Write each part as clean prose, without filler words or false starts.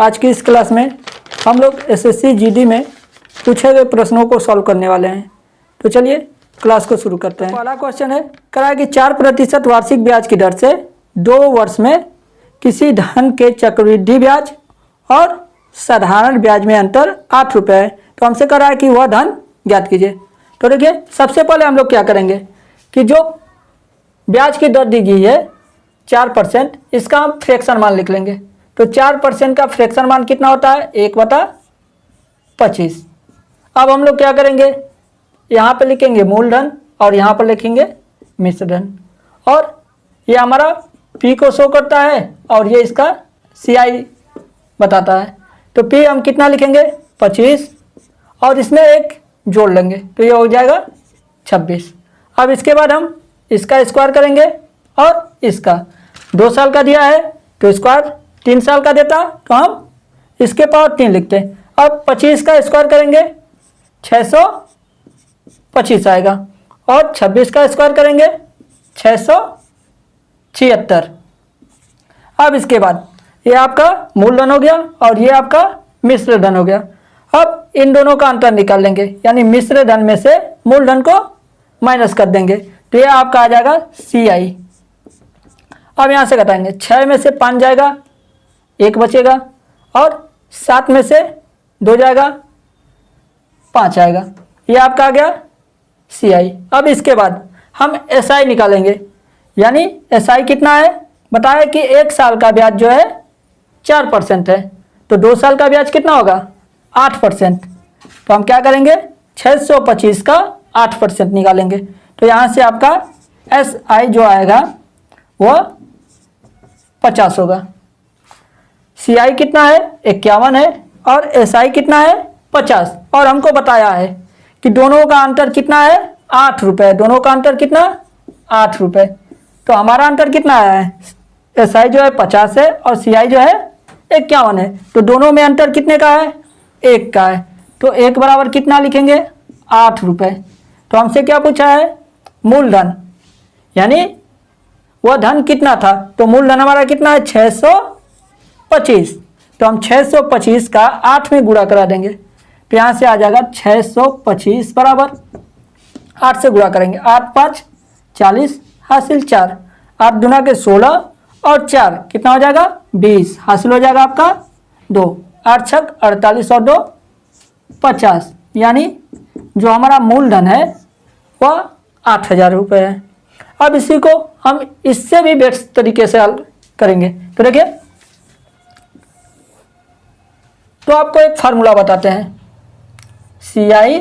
आज की इस क्लास में हम लोग एसएससी जीडी में पूछे गए प्रश्नों को सॉल्व करने वाले हैं। तो चलिए क्लास को शुरू करते हैं। पहला क्वेश्चन है करा कि 4% वार्षिक ब्याज की दर से 2 वर्ष में किसी धन के चक्रवृद्धि ब्याज और साधारण ब्याज में अंतर 8 रुपये है। तो हमसे करा है कि वह धन ज्ञात कीजिए। तो देखिए सबसे पहले हम लोग क्या करेंगे कि जो ब्याज की दर दी गई है 4%, इसका हम फ्रैक्शन मान लिख लेंगे। तो 4% का फ्रैक्शन मान कितना होता है 1/25। अब हम लोग क्या करेंगे, यहाँ पे लिखेंगे मूलधन और यहाँ पर लिखेंगे मिश्र धन, और ये हमारा पी को शो करता है और ये इसका सीआई बताता है। तो पी हम कितना लिखेंगे 25 और इसमें एक जोड़ लेंगे तो ये हो जाएगा 26। अब इसके बाद हम इसका स्क्वायर करेंगे और इसका 2 साल का दिया है तो स्क्वायर 3 साल का देता तो हम इसके पावर 3 लिखते हैं। अब 25 का स्क्वायर करेंगे 625 आएगा और 26 का स्क्वायर करेंगे 676। अब इसके बाद ये आपका मूलधन हो गया और ये आपका मिश्र धन हो गया। अब इन दोनों का अंतर निकाल लेंगे, यानी मिश्र धन में से मूलधन को माइनस कर देंगे तो ये आपका आ जाएगा सीआई। अब यहाँ से घटाएंगे 6 में से 5 जाएगा, 1 बचेगा और 7 में से 2 जाएगा, 5 आएगा। ये आपका आ गया सीआई। अब इसके बाद हम एसआई निकालेंगे, यानी एसआई कितना है बताया कि 1 साल का ब्याज जो है 4% है तो 2 साल का ब्याज कितना होगा 8%। तो हम क्या करेंगे 625 का 8% निकालेंगे तो यहाँ से आपका एसआई जो आएगा वह 50 होगा। सीआई कितना है 51 है और एसआई कितना है 50, और हमको बताया है कि दोनों का अंतर कितना है 8 रुपये। दोनों का अंतर कितना 8 रुपये। तो हमारा अंतर कितना आया है, एसआई जो है 50 है और सीआई जो है 51 है। तो दोनों में अंतर कितने का है 1 का है। तो 1 बराबर कितना लिखेंगे 8 रुपये। तो हमसे क्या पूछा है मूलधन, यानी वह धन कितना था। तो मूलधन हमारा कितना है 625। तो हम 625 का 8 में गुणा करा देंगे तो यहाँ से आ जाएगा 625 बराबर 8 से गुणा करेंगे, 8 5 40 हासिल 4, 8 दूना के 16 और 4 कितना हो जाएगा 20 हासिल हो जाएगा आपका 2, 8 छक 48 और 2 50, यानी जो हमारा मूलधन है वह 8000 रुपये है। अब इसी को हम इससे भी बेस्ट तरीके से हल करेंगे। तो देखिए तो आपको एक फार्मूला बताते हैं, सीआई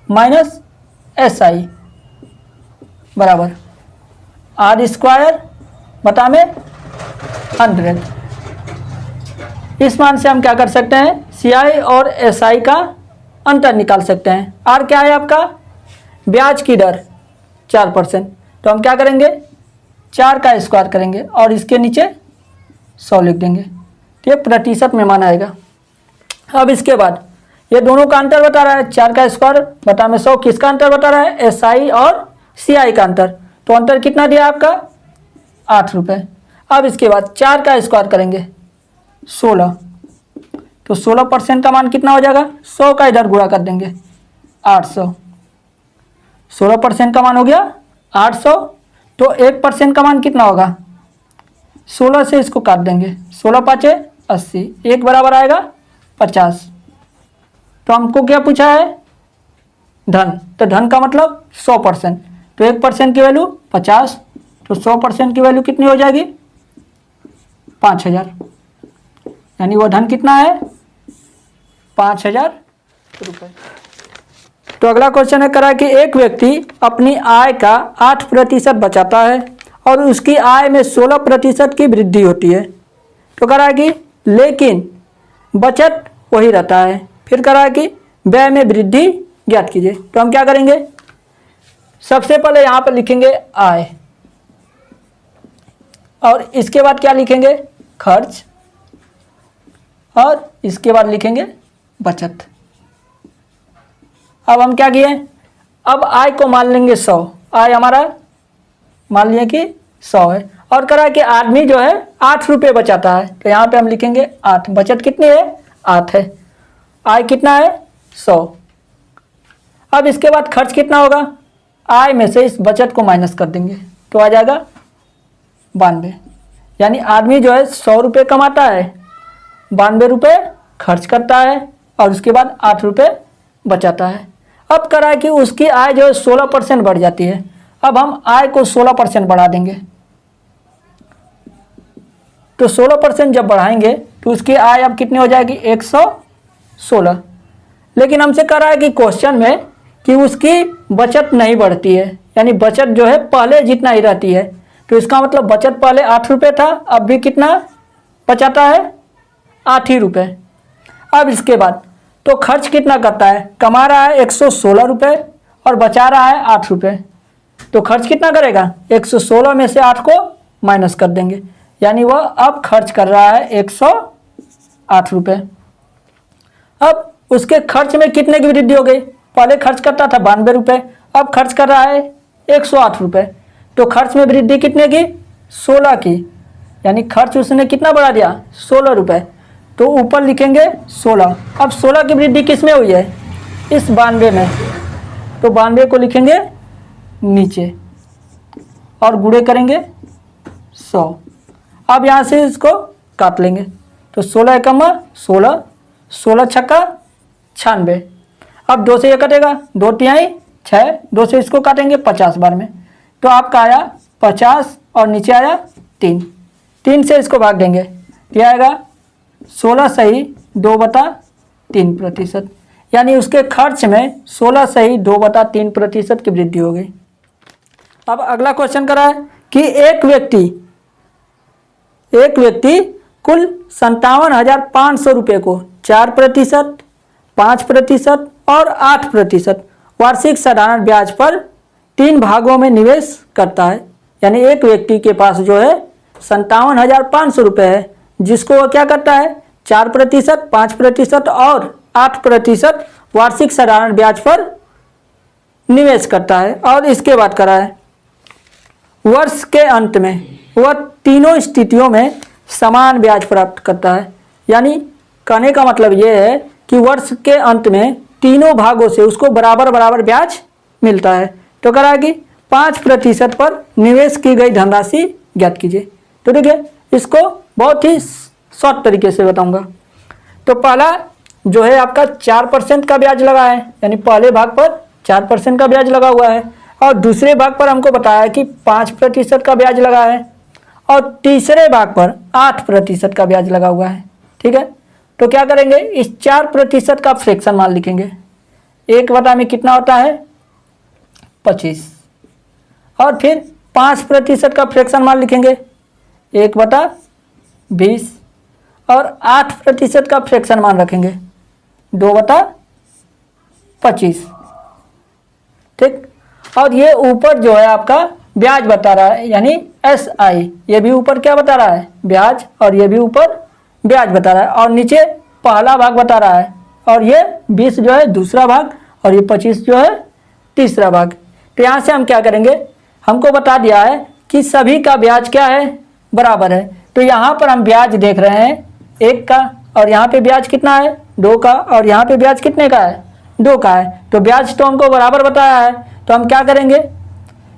माइनस एसआई बराबर आर स्क्वायर बटा में 100। इस मान से हम क्या कर सकते हैं सीआई और एसआई का अंतर निकाल सकते हैं। आर क्या है आपका ब्याज की दर 4%। तो हम क्या करेंगे 4 का स्क्वायर करेंगे और इसके नीचे 100 लिख देंगे तो ये प्रतिशत में मान आएगा। अब इसके बाद ये दोनों का अंतर बता रहा है, 4 का स्क्वायर बटा में 100 किसका अंतर बता रहा है एसआई और सीआई का अंतर। तो अंतर कितना दिया आपका 8 रुपये। अब इसके बाद 4 का स्क्वायर करेंगे 16 तो 16% का मान कितना हो जाएगा 100 का इधर गुणा कर देंगे 800। 16% का मान हो गया 800। तो 1% का मान कितना होगा 16 से इसको काट देंगे, 16 5 80, 1 बराबर आएगा 50। तो हमको क्या पूछा है धन, तो धन का मतलब 100%। तो 1% की वैल्यू 50, तो 100% की वैल्यू कितनी हो जाएगी 5000, यानी वह धन कितना है 5000 रुपये। तो अगला क्वेश्चन है करा कि एक व्यक्ति अपनी आय का 8% बचाता है और उसकी आय में 16% की वृद्धि होती है। तो करा कि लेकिन बचत वही रहता है। फिर करा कि व्यय में वृद्धि ज्ञात कीजिए। तो हम क्या करेंगे सबसे पहले यहाँ पर लिखेंगे आय और इसके बाद क्या लिखेंगे खर्च और इसके बाद लिखेंगे बचत। अब हम क्या किए, अब आय को मान लेंगे 100, आय हमारा मान लिया कि 100 है और करा कि आदमी जो है 8 रुपये बचाता है, तो यहाँ पे हम लिखेंगे 8। बचत कितनी है? 8 है। आय कितना है? 100। अब इसके बाद खर्च कितना होगा? आय में से इस बचत को माइनस कर देंगे तो आ जाएगा 92। यानी आदमी जो है 100 रुपये कमाता है, 92 रुपये खर्च करता है और उसके बाद 8 रुपये बचाता है। अब करा कि उसकी आय जो है 16% बढ़ जाती है। अब हम आय को 16% बढ़ा देंगे, तो 16% जब बढ़ाएंगे तो उसकी आय अब कितनी हो जाएगी? 116। लेकिन हमसे कह रहा है कि क्वेश्चन में कि उसकी बचत नहीं बढ़ती है, यानी बचत जो है पहले जितना ही रहती है। तो इसका मतलब बचत पहले 8 रुपये था, अब भी कितना बचाता है? 8 ही रुपये। अब इसके बाद तो खर्च कितना करता है? कमा रहा है 116 रुपये और बचा रहा है 8 रुपये। तो खर्च कितना करेगा? 116 में से 8 को माइनस कर देंगे, यानी वह अब खर्च कर रहा है 108 रुपये। अब उसके खर्च में कितने की वृद्धि हो गई? पहले खर्च करता था 92 रुपये, अब खर्च कर रहा है 108 रुपये। तो खर्च में वृद्धि कितने की? 16 की, यानी खर्च उसने कितना बढ़ा दिया? 16 रुपये। तो ऊपर लिखेंगे 16। अब 16 की वृद्धि किस में हुई है? इस 92 में, तो 92 को लिखेंगे नीचे और गुणे करेंगे 100। अब यहाँ से इसको काट लेंगे, तो 16 एकम 16, 16 छक्का 96। अब 2 से ये कटेगा, 2 तिहाई 6, 2 से इसको काटेंगे 50 बार में, तो आपका आया 50 और नीचे आया 3। 3 से इसको भाग देंगे, ये आएगा 16 सही 2/3%, यानी उसके खर्च में 16 सही 2/3% की वृद्धि हो गई। अब अगला क्वेश्चन करा है कि एक व्यक्ति कुल 57,500 रुपये को 4%, 5% और 8% वार्षिक साधारण ब्याज पर 3 भागों में निवेश करता है। यानी एक व्यक्ति के पास जो है 57,500 रुपये है, जिसको वह क्या करता है? 4%, 5% और 8% वार्षिक साधारण ब्याज पर निवेश करता है। और इसके बाद करा है वर्ष के अंत में वह तीनों स्थितियों में समान ब्याज प्राप्त करता है। यानी कहने का मतलब ये है कि वर्ष के अंत में तीनों भागों से उसको बराबर बराबर ब्याज मिलता है। तो करा कि 5% पर निवेश की गई धनराशि ज्ञात कीजिए। तो देखिए, इसको बहुत ही शॉर्ट तरीके से बताऊंगा। तो पहला जो है आपका 4% का ब्याज लगा है, यानी पहले भाग पर 4% का ब्याज लगा हुआ है, और दूसरे भाग पर हमको बताया कि 5% का ब्याज लगा है, और तीसरे भाग पर 8% का ब्याज लगा हुआ है। ठीक है, तो क्या करेंगे? इस 4% का फ्रैक्शन मान लिखेंगे। 1/में में कितना होता है? 25। और फिर 5% का फ्रैक्शन मान लिखेंगे 1/20, और 8% का फ्रैक्शन मान रखेंगे 2/25। ठीक, और ये ऊपर जो है आपका ब्याज बता रहा है, यानी SI, ये भी ऊपर क्या बता रहा है? ब्याज, और ये भी ऊपर ब्याज बता रहा है, और नीचे पहला भाग बता रहा है, और ये 20 जो है दूसरा भाग, और ये 25 जो है तीसरा भाग। तो यहाँ से हम क्या करेंगे? हमको बता दिया है कि सभी का ब्याज क्या है? बराबर है। तो यहाँ पर हम ब्याज देख रहे हैं 1 का, और यहाँ पे ब्याज कितना है? 2 का, और यहाँ पे ब्याज कितने का है? 2 का है। तो ब्याज तो हमको बराबर बताया है, तो हम क्या करेंगे?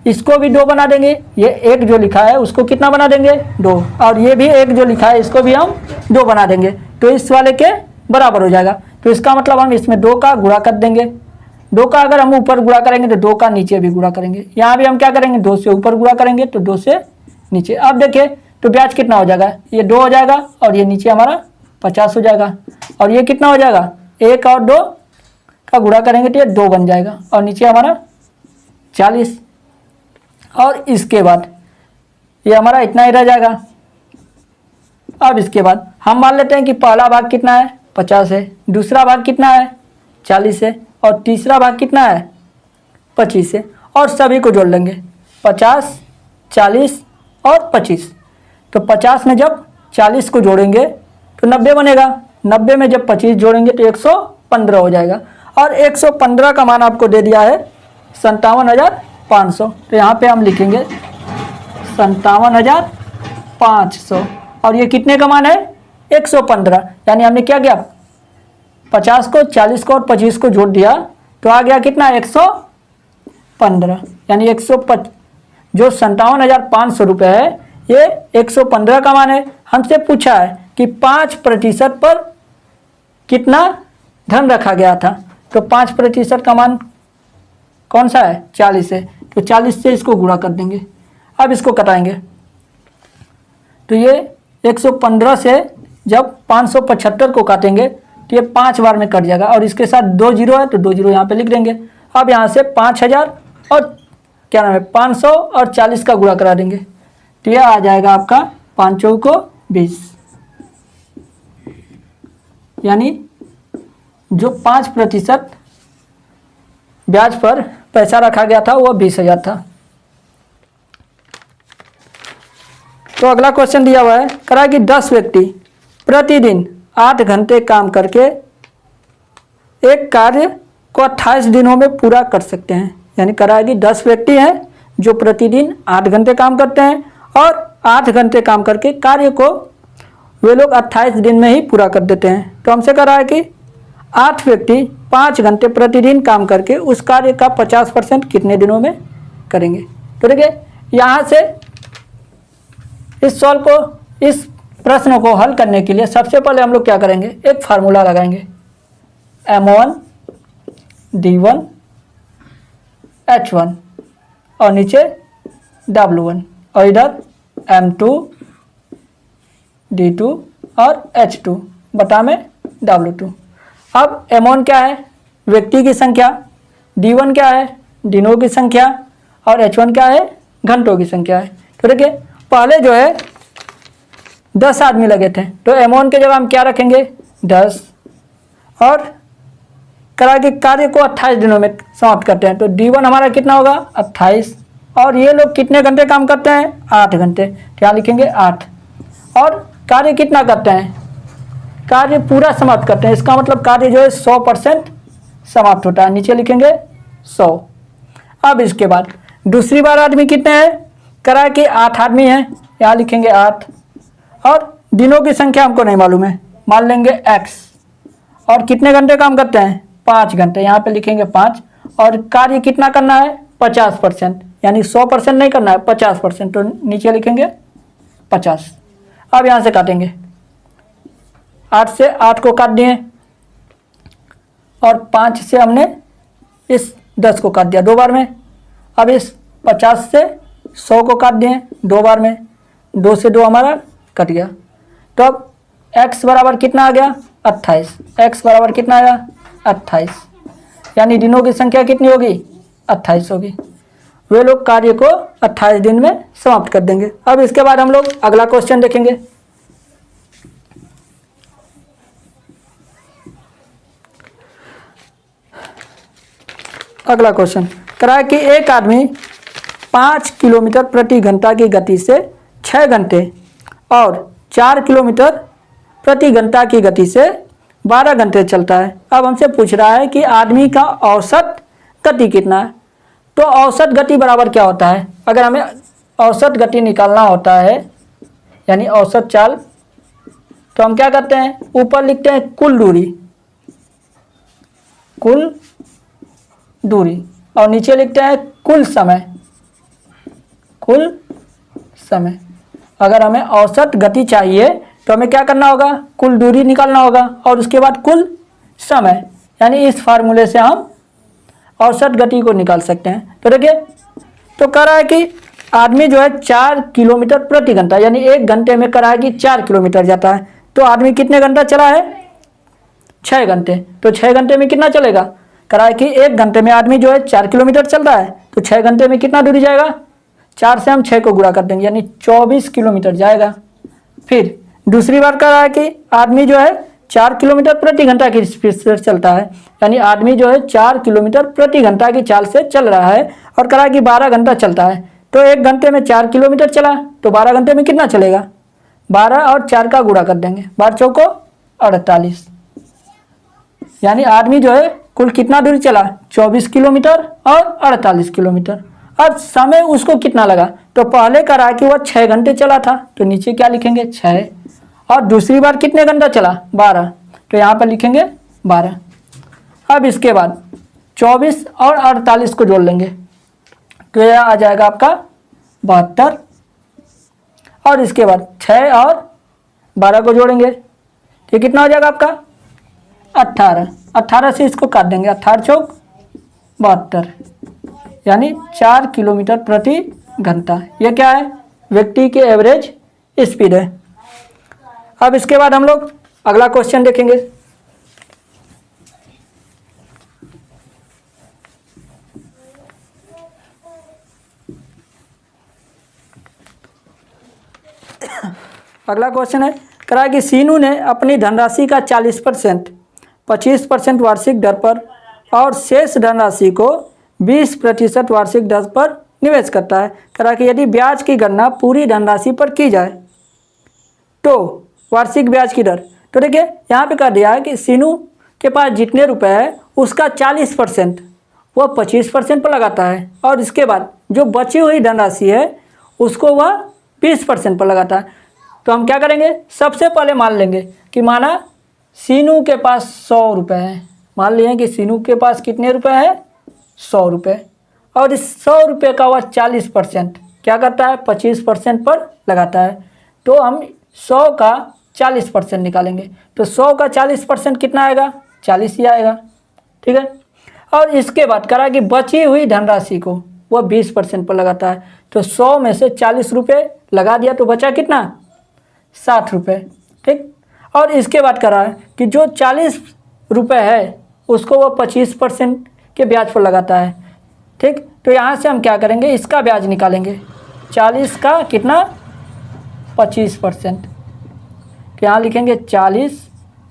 इसको भी 2 बना देंगे। ये 1 जो लिखा है उसको कितना बना देंगे? 2, और ये भी 1 जो लिखा है इसको भी हम 2 बना देंगे, तो इस वाले के बराबर हो जाएगा। तो इसका मतलब हम इसमें 2 का गुणा कर देंगे। 2 का अगर हम ऊपर गुणा करेंगे तो 2 का नीचे भी गुणा करेंगे। यहाँ भी हम क्या करेंगे? 2 से ऊपर गुणा करेंगे तो 2 से नीचे। अब देखिए, तो ब्याज कितना हो जाएगा? ये 2 हो जाएगा, और ये नीचे हमारा 50 हो जाएगा, और ये कितना हो जाएगा? 1 और 2 का गुणा करेंगे तो ये 2 बन जाएगा, और नीचे हमारा 40। और इसके बाद ये हमारा इतना ही रह जाएगा। अब इसके बाद हम मान लेते हैं कि पहला भाग कितना है? 50 है, दूसरा भाग कितना है? 40 है, और तीसरा भाग कितना है? 25 है, और सभी को जोड़ लेंगे 50, 40 और 25। तो 50 में जब 40 को जोड़ेंगे तो 90 बनेगा, 90 में जब 25 जोड़ेंगे तो 115 हो जाएगा, और 115 का मान आपको दे दिया है 57,500। तो यहाँ पे हम लिखेंगे 57,500। 500 और ये कितने का मान है 115। यानी हमने क्या किया 50 को 40 को और 25 को जोड़ दिया तो आ गया कितना 115। यानी 105 जो 57,500 रुपये है ये 115 का मान है। हमसे पूछा है कि 5% पर कितना धन रखा गया था, तो 5% का मान कौन सा है 40 है, तो 40 से इसको गुणा कर देंगे। अब इसको कटाएंगे तो ये 115 से जब 575 को काटेंगे तो ये 5 बार में कट जाएगा और इसके साथ 2 जीरो है तो 2 जीरो यहाँ पे लिख देंगे। अब यहाँ से 5000 और क्या नाम है 500 और 40 का गुणा करा देंगे तो यह आ जाएगा आपका 5 चौको 20। यानी जो 5% ब्याज पर पैसा रखा गया था वह 20,000 था। तो अगला क्वेश्चन दिया हुआ है करा कि 10 व्यक्ति प्रतिदिन 8 घंटे काम करके एक कार्य को 28 दिनों में पूरा कर सकते हैं। यानी करा है कि 10 व्यक्ति हैं जो प्रतिदिन 8 घंटे काम करते हैं और 8 घंटे काम करके कार्य को वे लोग 28 दिन में ही पूरा कर देते हैं। तो हमसे करा है कि 8 व्यक्ति 5 घंटे प्रतिदिन काम करके उस कार्य का 50% कितने दिनों में करेंगे। तो देखिए यहाँ से इस प्रश्न को हल करने के लिए सबसे पहले हम लोग क्या करेंगे एक फार्मूला लगाएंगे M1 D1 H1 और नीचे W1 और इधर M2 D2 और H2 बटा में W2। अब M1 क्या है व्यक्ति की संख्या, D1 क्या है दिनों की संख्या और H1 क्या है घंटों की संख्या है। तो देखिए पहले जो है 10 आदमी लगे थे तो M1 के जगह हम क्या रखेंगे 10 और करा के कार्य को 28 दिनों में समाप्त करते हैं तो D1 हमारा कितना होगा 28 और ये लोग कितने घंटे काम करते हैं 8 घंटे। क्या लिखेंगे 8 और कार्य कितना करते हैं कार्य पूरा समाप्त करते हैं, इसका मतलब कार्य जो है 100% समाप्त होता है। नीचे लिखेंगे 100। अब इसके बाद दूसरी बार आदमी कितने हैं करा कि 8 आदमी हैं, यहाँ लिखेंगे 8 और दिनों की संख्या हमको नहीं मालूम है मान लेंगे x और कितने घंटे काम करते हैं 5 घंटे, यहाँ पे लिखेंगे 5 और कार्य कितना करना है 50% यानी 100% नहीं करना है 50%, तो नीचे लिखेंगे 50। अब यहाँ से काटेंगे 8 से 8 को काट दिए और 5 से हमने इस 10 को काट दिया 2 बार में। अब इस 50 से 100 को काट दिए 2 बार में, 2 से 2 हमारा कट गया। तो अब x बराबर कितना आ गया 28, x बराबर कितना आया 28 यानी दिनों की संख्या कितनी होगी 28 होगी। वे लोग कार्य को 28 दिन में समाप्त कर देंगे। अब इसके बाद हम लोग अगला क्वेश्चन देखेंगे। अगला क्वेश्चन करा कि एक आदमी 5 किलोमीटर प्रति घंटा की गति से 6 घंटे और 4 किलोमीटर प्रति घंटा की गति से 12 घंटे चलता है। अब हमसे पूछ रहा है कि आदमी का औसत गति कितना है। तो औसत गति बराबर क्या होता है, अगर हमें औसत गति निकालना होता है यानी औसत चाल, तो हम क्या करते हैं ऊपर लिखते हैं कुल दूरी और नीचे लिखते हैं कुल समय। अगर हमें औसत गति चाहिए तो हमें क्या करना होगा कुल दूरी निकालना होगा और उसके बाद कुल समय, यानी इस फार्मूले से हम औसत गति को निकाल सकते हैं। तो देखिए तो कह रहा है कि आदमी जो है 4 किलोमीटर प्रति घंटा यानी 1 घंटे में कह रहा है कि 4 किलोमीटर जाता है। तो आदमी कितने घंटा चला है 6 घंटे, तो 6 घंटे में कितना चलेगा, कह रहा है कि 1 घंटे में आदमी जो है 4 किलोमीटर चल रहा है तो 6 घंटे में कितना दूरी जाएगा, 4 से हम 6 को गुणा कर देंगे यानी 24 किलोमीटर जाएगा। फिर दूसरी बार कह रहा है कि आदमी जो है 4 किलोमीटर प्रति घंटा की स्पीड से चलता है, यानी आदमी जो है 4 किलोमीटर प्रति घंटा की चाल से चल रहा है और कह रहा है कि 12 घंटा चलता है। तो 1 घंटे में 4 किलोमीटर चला तो 12 घंटे में कितना चलेगा, 12 और 4 का गुणा कर देंगे, 12 चौको 48, यानी आदमी जो है कुल कितना दूरी चला 24 किलोमीटर और 48 किलोमीटर। अब समय उसको कितना लगा, तो पहले करा कि वह 6 घंटे चला था, तो नीचे क्या लिखेंगे 6, और दूसरी बार कितने घंटा चला 12, तो यहाँ पर लिखेंगे 12। अब इसके बाद 24 और 48 को जोड़ लेंगे, तो यह आ जाएगा आपका 72, और इसके बाद 6 और 12 को जोड़ेंगे, तो कितना हो जाएगा आपका 18, 18 से इसको काट देंगे, 18 चौक 72, यानी 4 किलोमीटर प्रति घंटा। यह क्या है, व्यक्ति के एवरेज स्पीड है। अब इसके बाद हम लोग अगला क्वेश्चन देखेंगे। अगला क्वेश्चन है, कहा कि सीनू ने अपनी धनराशि का 40% 25% वार्षिक दर पर और शेष धनराशि को 20% वार्षिक दर पर निवेश करता है। कहा कि यदि ब्याज की गणना पूरी धनराशि पर की जाए तो वार्षिक ब्याज की दर, तो देखिए यहाँ पे कर दिया है कि सीनू के पास जितने रुपए है उसका 40% वह 25% पर लगाता है, और इसके बाद जो बची हुई धनराशि है उसको वह 20% पर लगाता है। तो हम क्या करेंगे, सबसे पहले मान लेंगे कि माना सीनू के पास 100 रुपये है, मान लिए कि सीनू के पास कितने रुपए हैं 100 रुपये, और इस 100 रुपये का वह 40% क्या करता है 25% पर लगाता है। तो हम 100 का 40% निकालेंगे, तो 100 का 40% कितना आएगा 40 ही आएगा, ठीक है। और इसके बाद करा कि बची हुई धनराशि को वह 20% पर लगाता है, तो 100 में से 40 रुपये लगा दिया तो बचा कितना 60 रुपये, ठीक। और इसके बाद करा है कि जो 40 रुपये है उसको वह 25% के ब्याज पर लगाता है, ठीक। तो यहाँ से हम क्या करेंगे, इसका ब्याज निकालेंगे, 40 का कितना 25%, तो यहाँ लिखेंगे 40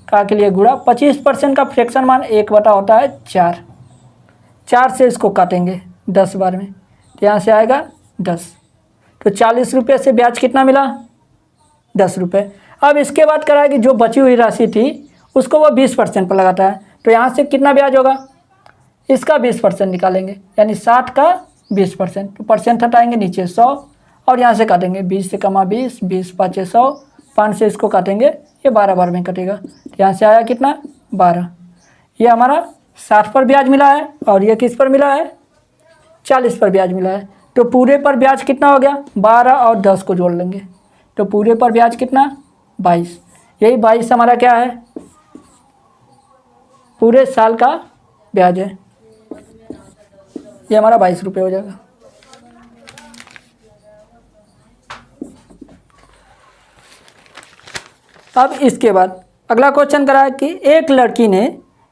का के लिए गुणा 25% का फ्रैक्शन मान 1/4 होता है 4, 4 से इसको काटेंगे 10 बार में, तो यहाँ से आएगा 10, तो 40 रुपये से ब्याज कितना मिला 10 रुपये। अब इसके बाद करा कि जो बची हुई राशि थी उसको वो 20% पर लगाता है, तो यहाँ से कितना ब्याज होगा, इसका 20% निकालेंगे, यानी 60 का 20%, तो परसेंट हटाएंगे नीचे 100, और यहाँ से काटेंगे 20 से कमा 20, 20 5 100, 5 से इसको काटेंगे, ये 12 बार में कटेगा, तो यहाँ से आया कितना 12। ये हमारा 60 पर ब्याज मिला है, और ये किस पर मिला है 40 पर ब्याज मिला है। तो पूरे पर ब्याज कितना हो गया 12 और 10 को जोड़ लेंगे, तो पूरे पर ब्याज कितना 22, यही 22 हमारा क्या है पूरे साल का ब्याज है, ये हमारा 22 रुपये हो जाएगा। अब इसके बाद अगला क्वेश्चन करा है कि एक लड़की ने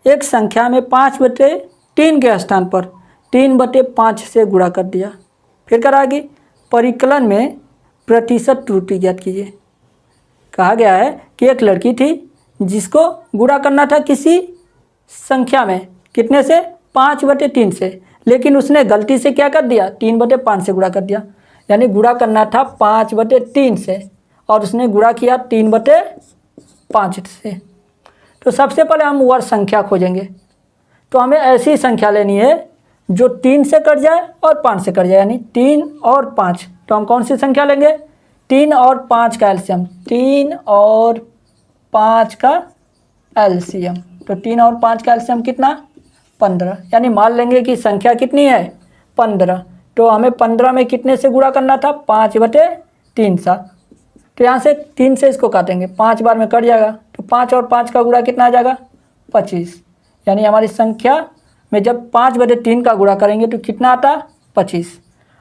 एक संख्या में 5/3 के स्थान पर 3/5 से गुणा कर दिया। फिर करा कि परिकलन में प्रतिशत त्रुटि ज्ञात कीजिए। कहा गया है कि एक लड़की थी जिसको गुणा करना था किसी संख्या में, कितने से 5/3 से, लेकिन उसने गलती से क्या कर दिया 3/5 से गुणा कर दिया, यानी गुणा करना था 5/3 से और उसने गुणा किया 3/5 से। तो सबसे पहले हम वर्ग संख्या खोजेंगे, तो हमें ऐसी संख्या लेनी है जो 3 से कट जाए और 5 से कट जाए, यानी 3 और 5। तो हम कौन सी संख्या लेंगे 3 और 5 का एलसीएम, 3 और 5 का एलसीएम, तो 3 और 5 का एलसीएम कितना 15, यानी मान लेंगे कि संख्या कितनी है 15। तो हमें 15 में कितने से गुणा करना था 5/3 सा, तो यहाँ से 3 से इसको काटेंगे, 5 बार में कट जाएगा, तो 5 और 5 का गुणा कितना आ जाएगा 25, यानी हमारी संख्या में जब 5/3 का गुणा करेंगे तो कितना आता 25।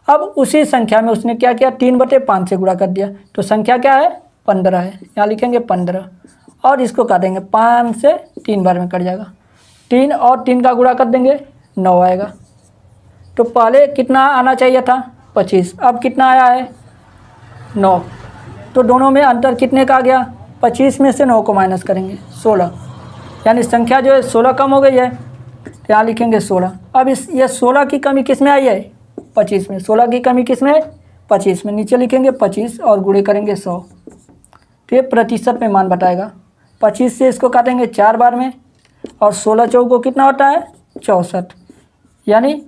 अब उसी संख्या में उसने क्या किया 3/5 से गुणा कर दिया, तो संख्या क्या है 15 है, यहाँ लिखेंगे 15 और इसको काटेंगे 5 से 3 बार में कट जाएगा, 3 और 3 का गुणा कर देंगे 9 आएगा। तो पहले कितना आना चाहिए था 25, अब कितना आया है 9, तो दोनों में अंतर कितने का आ गया 25 में से 9 को माइनस करेंगे 16, यानी संख्या जो है 16 कम हो गई है, तो यहाँ लिखेंगे 16। अब ये 16 की कमी किस में आई है 25 में, 16 की कमी किस में 25 में, नीचे लिखेंगे 25 और गुणे करेंगे 100, तो ये प्रतिशत में मान बताएगा। 25 से इसको काटेंगे 4 बार में और 16 चौको कितना होता है 64, यानी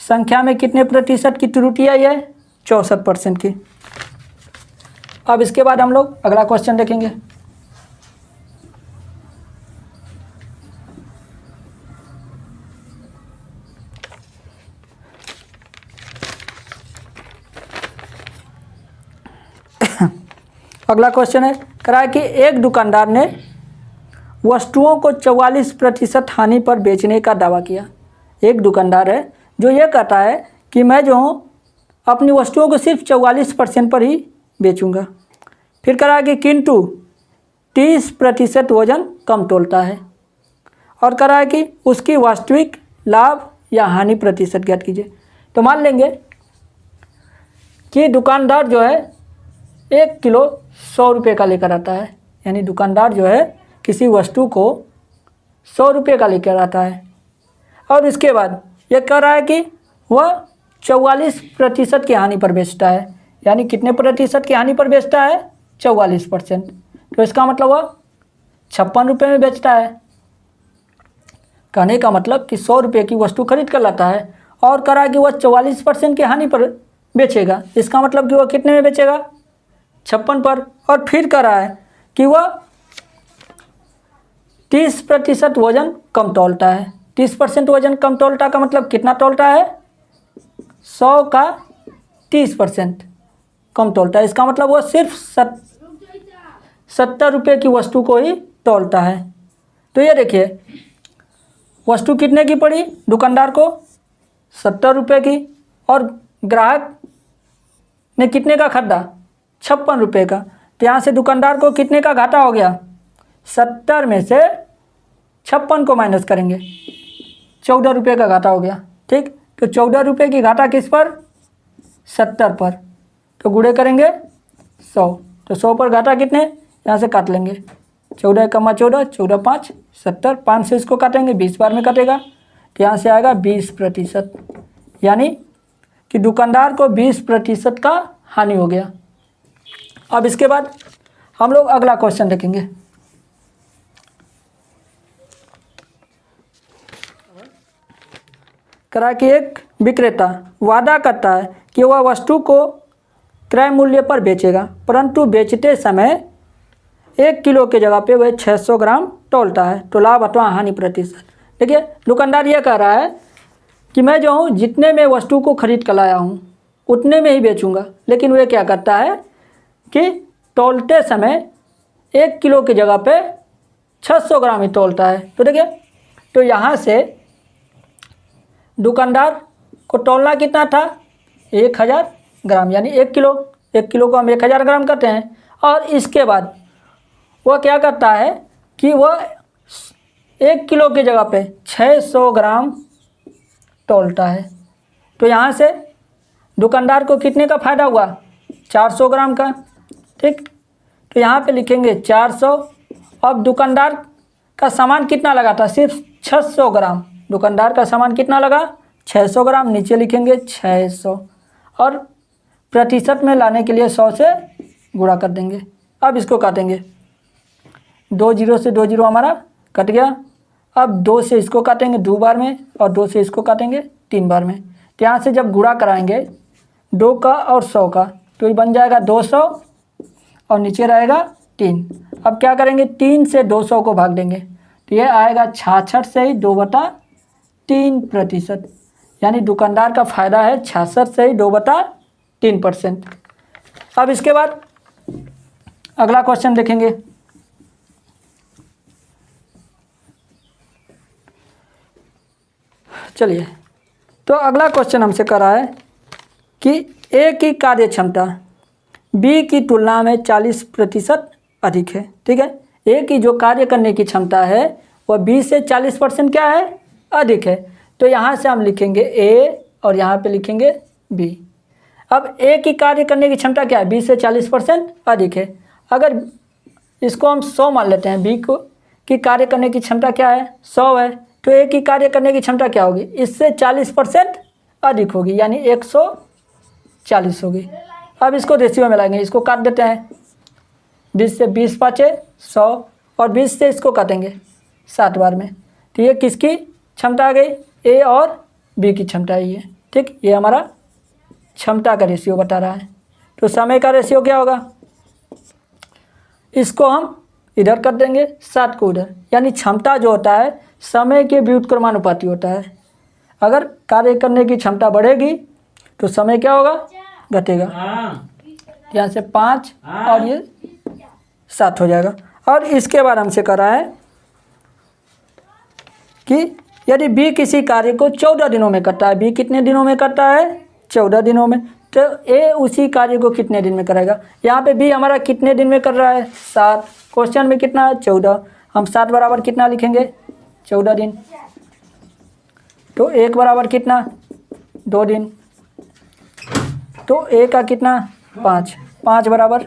संख्या में कितने प्रतिशत की त्रुटि आई है? 64% की। अब इसके बाद हम लोग अगला क्वेश्चन देखेंगे। अगला क्वेश्चन है, करा है कि एक दुकानदार ने वस्तुओं को 44% हानि पर बेचने का दावा किया। एक दुकानदार है जो ये कहता है कि मैं जो हूँ अपनी वस्तुओं को सिर्फ 44% पर ही बेचूंगा। फिर करा है कि किंतु 30% वजन कम तोलता है, और करा है कि उसकी वास्तविक लाभ या हानि प्रतिशत ज्ञात कीजिए। तो मान लेंगे कि दुकानदार जो है 1 किलो 100 रुपये का लेकर आता है, यानी दुकानदार जो है किसी वस्तु को 100 रुपये का लेकर आता है, और इसके बाद ये कह रहा है कि वह 44% की हानि पर बेचता है। यानी कितने प्रतिशत की हानि पर बेचता है? 44%। तो इसका मतलब वह 56 रुपये में बेचता है। कहने का मतलब कि 100 रुपये की वस्तु खरीद कर लाता है और कह रहा है कि वह 44% की हानि पर बेचेगा। इसका मतलब कि वह कितने में बेचेगा? 56 पर। और फिर कह रहा है कि वह 30% वजन कम तौलता है। 30% वजन कम तौलता का मतलब कितना तौलता है? 100 का 30% कम तौलता है। इसका मतलब वह सिर्फ 70 रुपये की वस्तु को ही तौलता है। तो ये देखिए, वस्तु कितने की पड़ी दुकानदार को? 70 रुपये की, और ग्राहक ने कितने का खरीदा? 56 रुपये का। तो यहाँ से दुकानदार को कितने का घाटा हो गया? 70 में से 56 को माइनस करेंगे, 14 रुपये का घाटा हो गया। ठीक, तो 14 रुपये की घाटा किस पर? 70 पर। तो गुणे करेंगे 100, तो 100 पर घाटा कितने? यहाँ से काट लेंगे, 14 कमा 14, 14 5 70, 5 से इसको काटेंगे, 20 बार में कटेगा, तो यहाँ से आएगा 20%। यानी कि दुकानदार को 20% का हानि हो गया। अब इसके बाद हम लोग अगला क्वेश्चन देखेंगे। करा कि एक विक्रेता वादा करता है कि वह वस्तु को क्रय मूल्य पर बेचेगा, परंतु बेचते समय 1 किलो के जगह पे वह 600 ग्राम तौलता है। तो लाभ अथवा हानि प्रतिशत। देखिए, दुकानदार ये कह रहा है कि मैं जो हूँ जितने में वस्तु को खरीद कर लाया हूँ उतने में ही बेचूंगा, लेकिन वह क्या करता है कि तौलते समय 1 किलो की जगह पे 600 ग्राम ही तौलता है। तो देखिए, तो यहाँ से दुकानदार को तौलना कितना था? 1000 ग्राम, यानी 1 किलो। 1 किलो को हम 1000 ग्राम करते हैं। और इसके बाद वह क्या करता है कि वह 1 किलो की जगह पे 600 ग्राम तौलता है। तो यहाँ से दुकानदार को कितने का फ़ायदा हुआ? 400 ग्राम का। ठीक, तो यहाँ पे लिखेंगे 400। अब दुकानदार का सामान कितना लगा था? सिर्फ 600 ग्राम। दुकानदार का सामान कितना लगा? 600 ग्राम। नीचे लिखेंगे 600, और प्रतिशत में लाने के लिए 100 से गुणा कर देंगे। अब इसको काटेंगे, 2 जीरो से 2 जीरो हमारा कट गया। अब 2 से इसको काटेंगे 2 बार में, और 2 से इसको काटेंगे 3 बार में। तो यहाँ से जब गुणा कराएंगे 2 का और 100 का, तो ये बन जाएगा 200, और नीचे रहेगा 3। अब क्या करेंगे? 3 से 200 को भाग देंगे, तो ये आएगा 66 से ही 2/3%। यानी दुकानदार का फ़ायदा है 66 से ही 2/3%। अब इसके बाद अगला क्वेश्चन देखेंगे। चलिए, तो अगला क्वेश्चन हमसे कर रहा है कि ए की कार्य क्षमता बी की तुलना में 40% अधिक है। ठीक है, ए की जो कार्य करने की क्षमता है वह बी से 40% क्या है? अधिक है। तो यहाँ से हम लिखेंगे ए और यहाँ पे लिखेंगे बी। अब ए की कार्य करने की क्षमता क्या है? बी से 40% अधिक है। अगर इसको हम 100 मान लेते हैं, बी को की कार्य करने की क्षमता क्या है? 100 है। तो ए की कार्य करने की क्षमता क्या होगी? इससे 40% अधिक होगी, यानी 140 होगी। अब इसको रेशियो में लाएंगे, इसको काट देते हैं, 20 से 20 पाँचे 100, और 20 से इसको काटेंगे 60 बार में। तो ये किसकी क्षमता आ गई? ए और बी की क्षमता ही है। ठीक, ये हमारा क्षमता का रेशियो बता रहा है। तो समय का रेशियो क्या होगा, इसको हम इधर कर देंगे, 7 को उधर, यानी क्षमता जो होता है समय के व्युत्क्रमानुपाती होता है। अगर कार्य करने की क्षमता बढ़ेगी तो समय क्या होगा, घटेगा। यहाँ से 5 और ये 7 हो जाएगा। और इसके बाद हमसे कर रहा है कि यदि बी किसी कार्य को 14 दिनों में करता है, बी कितने दिनों में करता है, 14 दिनों में, तो ए उसी कार्य को कितने दिन में कराएगा। यहाँ पे बी हमारा कितने दिन में कर रहा है, 7, क्वेश्चन में कितना है, 14, हम 7 बराबर कितना लिखेंगे, 14 दिन। तो 1 बराबर कितना, 2 दिन। तो ए का कितना, 5, 5 बराबर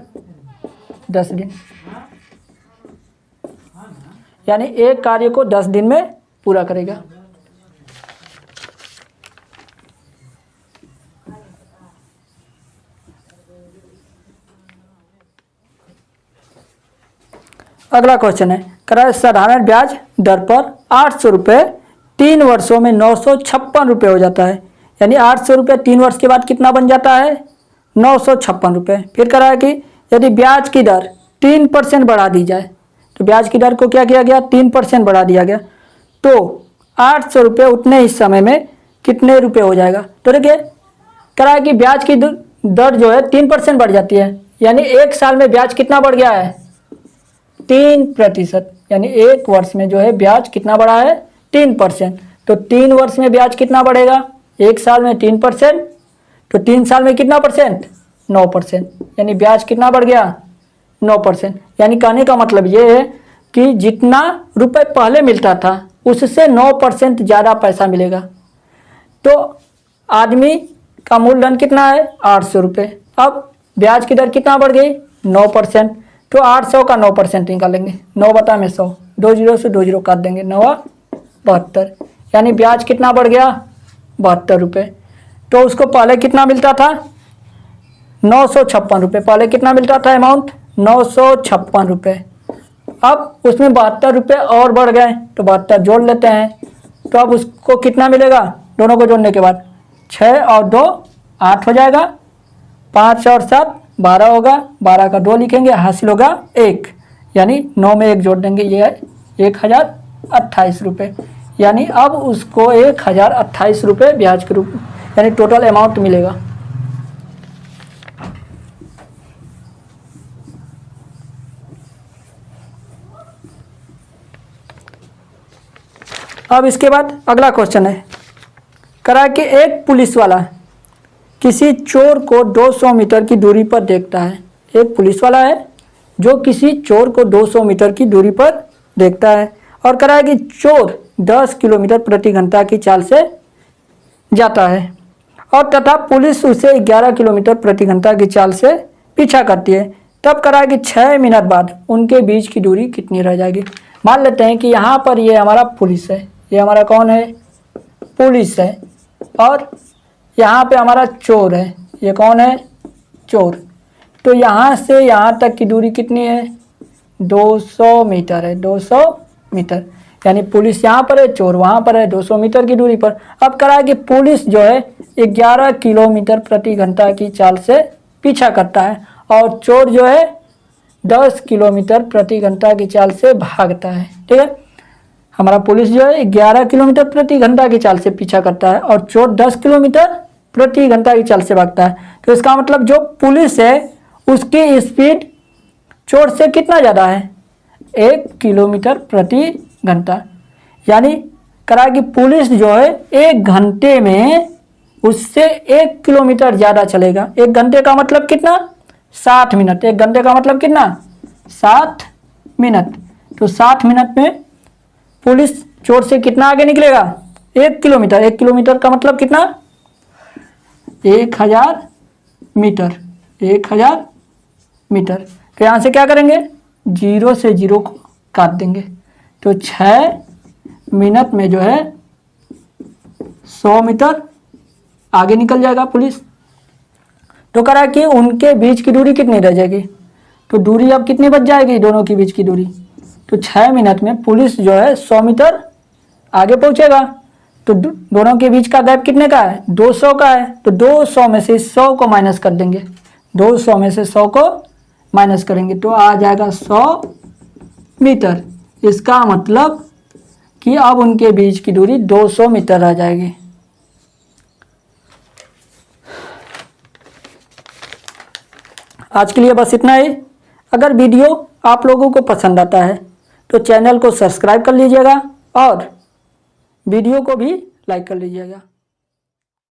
10 दिन, यानी एक कार्य को 10 दिन में पूरा करेगा। अगला क्वेश्चन है, कराए साधारण ब्याज दर पर 800 रुपये 3 वर्षों में 956 रुपये हो जाता है, यानी 800 रुपये 3 वर्ष के बाद कितना बन जाता है, 956 रुपये। फिर करा है कि यदि ब्याज की दर 3% बढ़ा दी जाए, तो ब्याज की दर को क्या किया गया, 3% बढ़ा दिया गया, तो 800 रुपये उतने ही समय में कितने रुपये हो जाएगा। तो देखिए करा है कि ब्याज की दर जो है 3% बढ़ जाती है, यानी एक साल में ब्याज कितना बढ़ गया है, 3%, यानी एक वर्ष में जो है ब्याज कितना बढ़ा है, 3%। तो 3 वर्ष में ब्याज कितना बढ़ेगा, एक साल में 3%, तो 3 साल में कितना परसेंट, 9%, यानी ब्याज कितना बढ़ गया, 9%। यानी कहने का मतलब ये है कि जितना रुपए पहले मिलता था उससे 9% ज़्यादा पैसा मिलेगा। तो आदमी का मूलधन कितना है, 800 रुपये, अब ब्याज की दर कितना बढ़ गई, 9%, तो 800 का 9% निकालेंगे, 9 बटा में 100, 2 जीरो से 2 जीरो काट देंगे, 9 72, यानी ब्याज कितना बढ़ गया, 72 रुपये। तो उसको पहले कितना मिलता था, 956 रुपये, पहले कितना मिलता था अमाउंट, 956 रुपये। अब उसमें 72 रुपये और बढ़ गए, तो 72 जोड़ लेते हैं, तो अब उसको कितना मिलेगा, दोनों को जोड़ने के बाद 6 और 2 8 हो जाएगा, 5 और 7 12 होगा, 12 का 2 लिखेंगे, हासिल होगा 1, यानी 9 में 1 जोड़ देंगे, ये है 1028 रुपये। यानी अब उसको 1028 रुपये ब्याज के रूप में, यानी टोटल अमाउंट मिलेगा। अब इसके बाद अगला क्वेश्चन है, करा कि एक पुलिस वाला किसी चोर को 200 मीटर की दूरी पर देखता है। एक पुलिस वाला है जो किसी चोर को 200 मीटर की दूरी पर देखता है और करा है कि चोर 10 किलोमीटर प्रति घंटा की चाल से जाता है और तथा पुलिस उसे 11 किलोमीटर प्रति घंटा की चाल से पीछा करती है। तब करा है कि 6 मिनट बाद उनके बीच की दूरी कितनी रह जाएगी। मान लेते हैं कि यहाँ पर ये हमारा पुलिस है, ये हमारा कौन है, पुलिस है, और यहाँ पे हमारा चोर है, ये कौन है, चोर। तो यहाँ से यहाँ तक की दूरी कितनी है, 200 मीटर है, 200 मीटर, यानी पुलिस यहाँ पर है, चोर वहाँ पर है, 200 मीटर की दूरी पर। अब करा है कि पुलिस जो है 11 किलोमीटर प्रति घंटा की चाल से पीछा करता है और चोर जो है 10 किलोमीटर प्रति घंटा की चाल से भागता है। ठीक है, हमारा पुलिस जो है 11 किलोमीटर प्रति घंटा की चाल से पीछा करता है और चोर 10 किलोमीटर प्रति घंटा की चाल से भागता है। तो इसका मतलब जो पुलिस है उसकी स्पीड चोर से कितना ज़्यादा है, 1 किलोमीटर प्रति घंटा। यानी करा कि पुलिस जो है 1 घंटे में उससे 1 किलोमीटर ज़्यादा चलेगा। 1 घंटे का मतलब कितना, 60 मिनट। 1 घंटे का मतलब कितना, 60 मिनट। तो 60 मिनट में पुलिस चोर से कितना आगे निकलेगा, 1 किलोमीटर। 1 किलोमीटर का मतलब कितना, 1000 मीटर। 1000 मीटर। तो यहाँ से क्या करेंगे, 0 से 0 को काट देंगे, तो 6 मिनट में जो है 100 मीटर आगे निकल जाएगा पुलिस। तो करा कि उनके बीच की दूरी कितनी रह जाएगी, तो दूरी अब कितनी बच जाएगी दोनों के बीच की दूरी, तो 6 मिनट में पुलिस जो है 100 मीटर आगे पहुंचेगा। तो दोनों के बीच का गैप कितने का है? 200 का है। तो 200 में से 100 को माइनस कर देंगे, 200 में से 100 को माइनस करेंगे तो आ जाएगा 100 मीटर। इसका मतलब कि अब उनके बीच की दूरी 200 मीटर आ जाएगी। आज के लिए बस इतना ही। अगर वीडियो आप लोगों को पसंद आता है तो चैनल को सब्सक्राइब कर लीजिएगा और वीडियो को भी लाइक कर लीजिएगा।